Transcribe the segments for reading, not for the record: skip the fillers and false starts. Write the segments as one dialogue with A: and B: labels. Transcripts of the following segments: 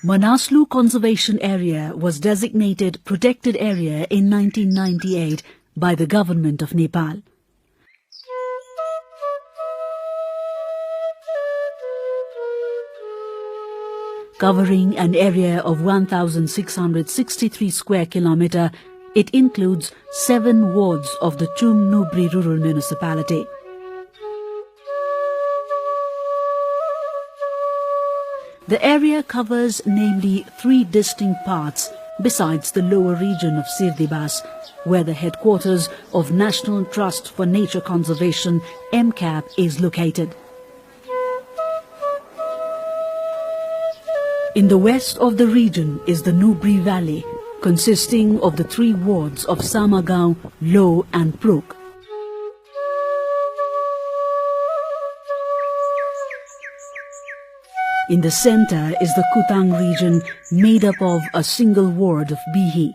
A: Manaslu Conservation Area was designated Protected Area in 1998 by the Government of Nepal. Covering an area of 1,663 square kilometre, it includes 7 wards of the Chum Nubri Rural Municipality. The area covers namely 3 distinct parts besides the lower region of Sirdibas, where the headquarters of National Trust for Nature Conservation (MCAP) is located. In the west of the region is the Nubri Valley, consisting of the 3 wards of Samagaon, Lo and Pruk. In the center is the Kutang region, made up of a single ward of Bihi,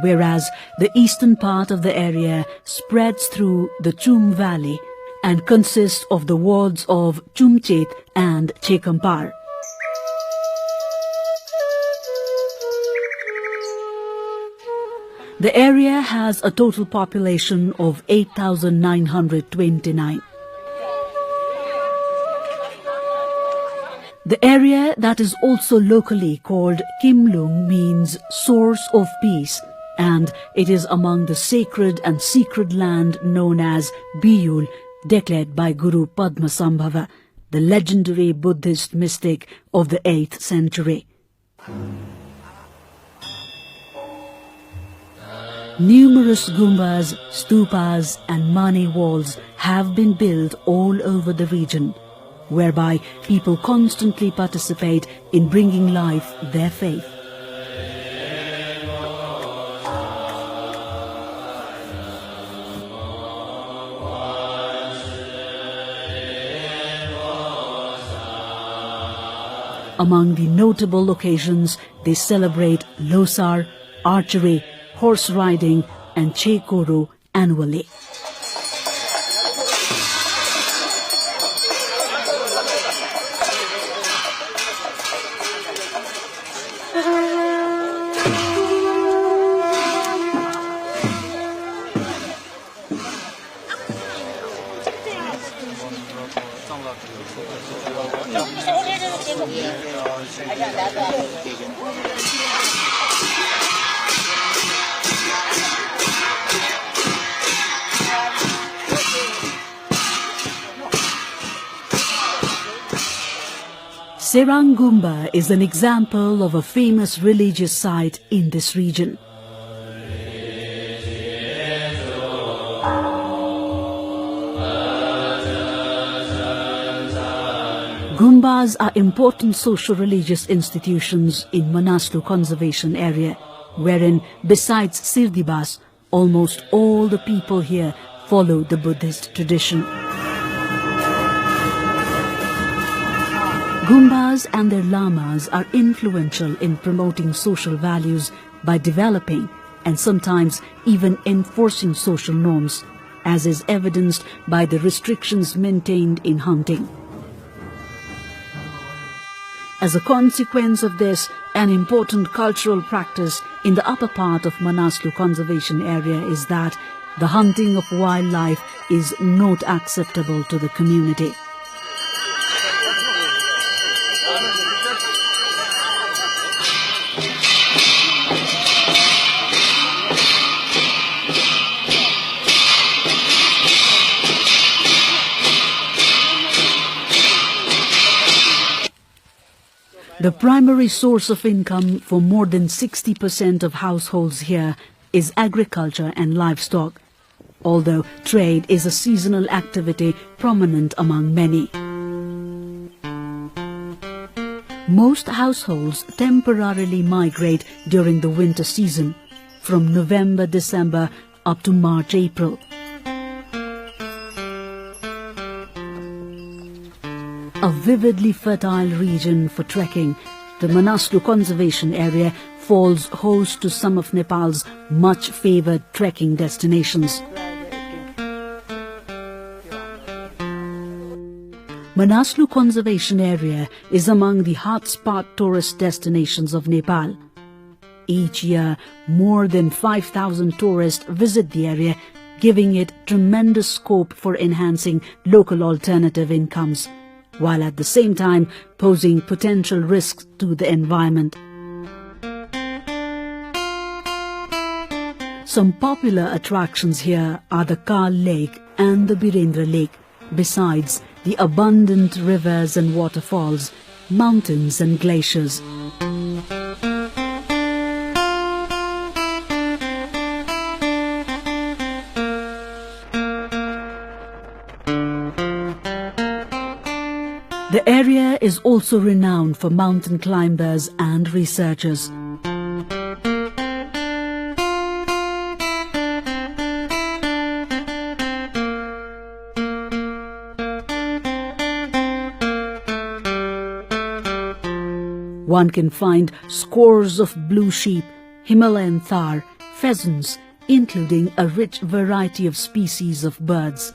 A: whereas the eastern part of the area spreads through the Chum Valley and consists of the wards of Chumchet and Chekampar. The area has a total population of 8,929. The area that is also locally called Kimlung means source of peace, and it is among the sacred and secret land known as Biyul, declared by Guru Padmasambhava, the legendary Buddhist mystic of the 8th century. Numerous gumbas, stupas and mani walls have been built all over the region, whereby people constantly participate in bringing life their faith. Among the notable occasions, they celebrate Losar, archery, horse riding and Chekoro annually. Serang Gumba is an example of a famous religious site in this region. Gumbas are important socio-religious institutions in Manaslu Conservation Area, wherein, besides Sirdibas, almost all the people here follow the Buddhist tradition. Gumbas and their lamas are influential in promoting social values by developing and sometimes even enforcing social norms, as is evidenced by the restrictions maintained in hunting. As a consequence of this, an important cultural practice in the upper part of Manaslu Conservation Area is that the hunting of wildlife is not acceptable to the community. The primary source of income for more than 60% of households here is agriculture and livestock, although trade is a seasonal activity prominent among many. Most households temporarily migrate during the winter season, from November-December up to March-April. A vividly fertile region for trekking, the Manaslu Conservation Area falls host to some of Nepal's much favoured trekking destinations. Manaslu Conservation Area is among the hotspot tourist destinations of Nepal. Each year, more than 5,000 tourists visit the area, giving it tremendous scope for enhancing local alternative incomes, while at the same time posing potential risks to the environment. Some popular attractions here are the Kal Lake and the Birendra Lake, besides the abundant rivers and waterfalls, mountains and glaciers. The area is also renowned for mountain climbers and researchers. One can find scores of blue sheep, Himalayan thar, pheasants, including a rich variety of species of birds.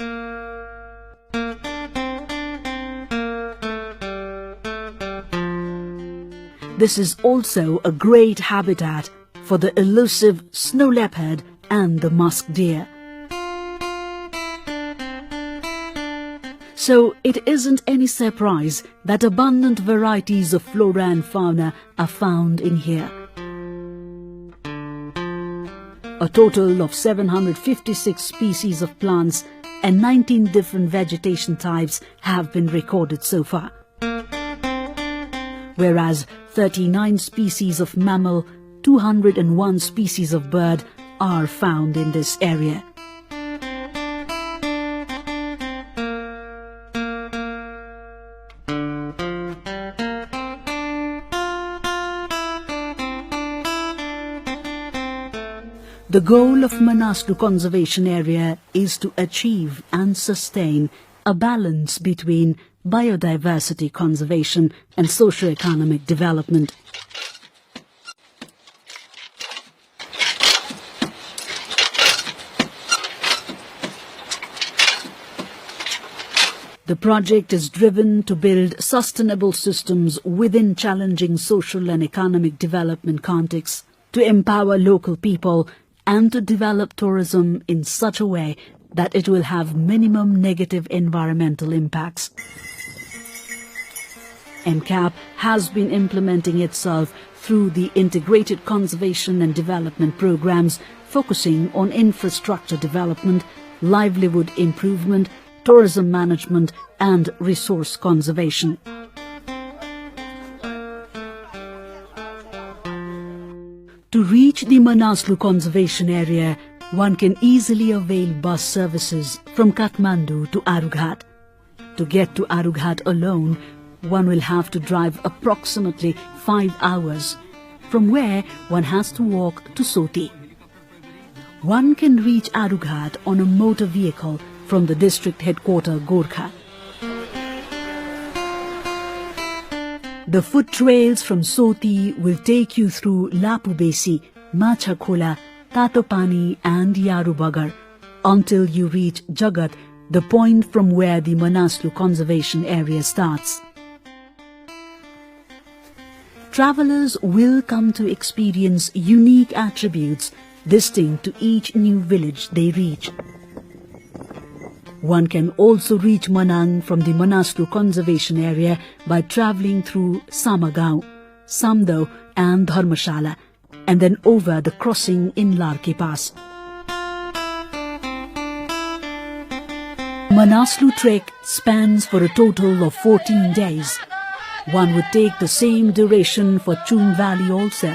A: This is also a great habitat for the elusive snow leopard and the musk deer. So it isn't any surprise that abundant varieties of flora and fauna are found in here. A total of 756 species of plants and 19 different vegetation types have been recorded so far, whereas 39 species of mammal, 201 species of bird are found in this area. The goal of Manaslu Conservation Area is to achieve and sustain a balance between biodiversity conservation and socio-economic development. The project is driven to build sustainable systems within challenging social and economic development contexts, to empower local people and to develop tourism in such a way that it will have minimum negative environmental impacts. NCAP has been implementing itself through the integrated conservation and development programs focusing on infrastructure development, livelihood improvement, tourism management and resource conservation. To reach the Manaslu Conservation Area, one can easily avail bus services from Kathmandu to Arughat. To get to Arughat alone, one will have to drive approximately 5 hours, from where one has to walk to Soti. One can reach Arughat on a motor vehicle from the district headquarters Gorkha. The foot trails from Soti will take you through Lapubesi, Machakhola, Tatopani and Yarubagar until you reach Jagat, the point from where the Manaslu Conservation Area starts. Travelers will come to experience unique attributes distinct to each new village they reach. One can also reach Manang from the Manaslu Conservation Area by travelling through Samagaon, Samdo and Dharmashala, and then over the crossing in Larki Pass. Manaslu trek spans for a total of 14 days. One would take the same duration for Choom Valley also.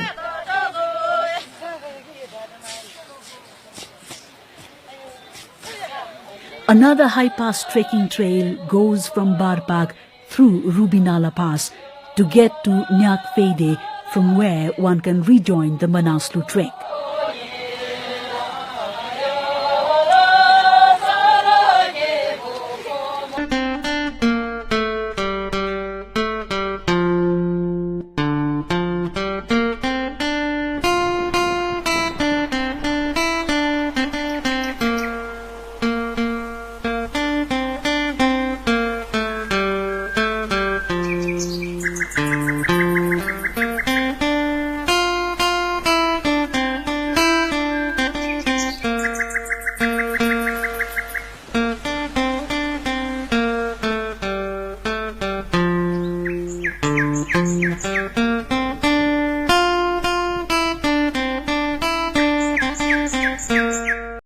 A: Another high-pass trekking trail goes from Barpak through Rubinala Pass to get to Nyak Fede, from where one can rejoin the Manaslu trek.
B: Thank you.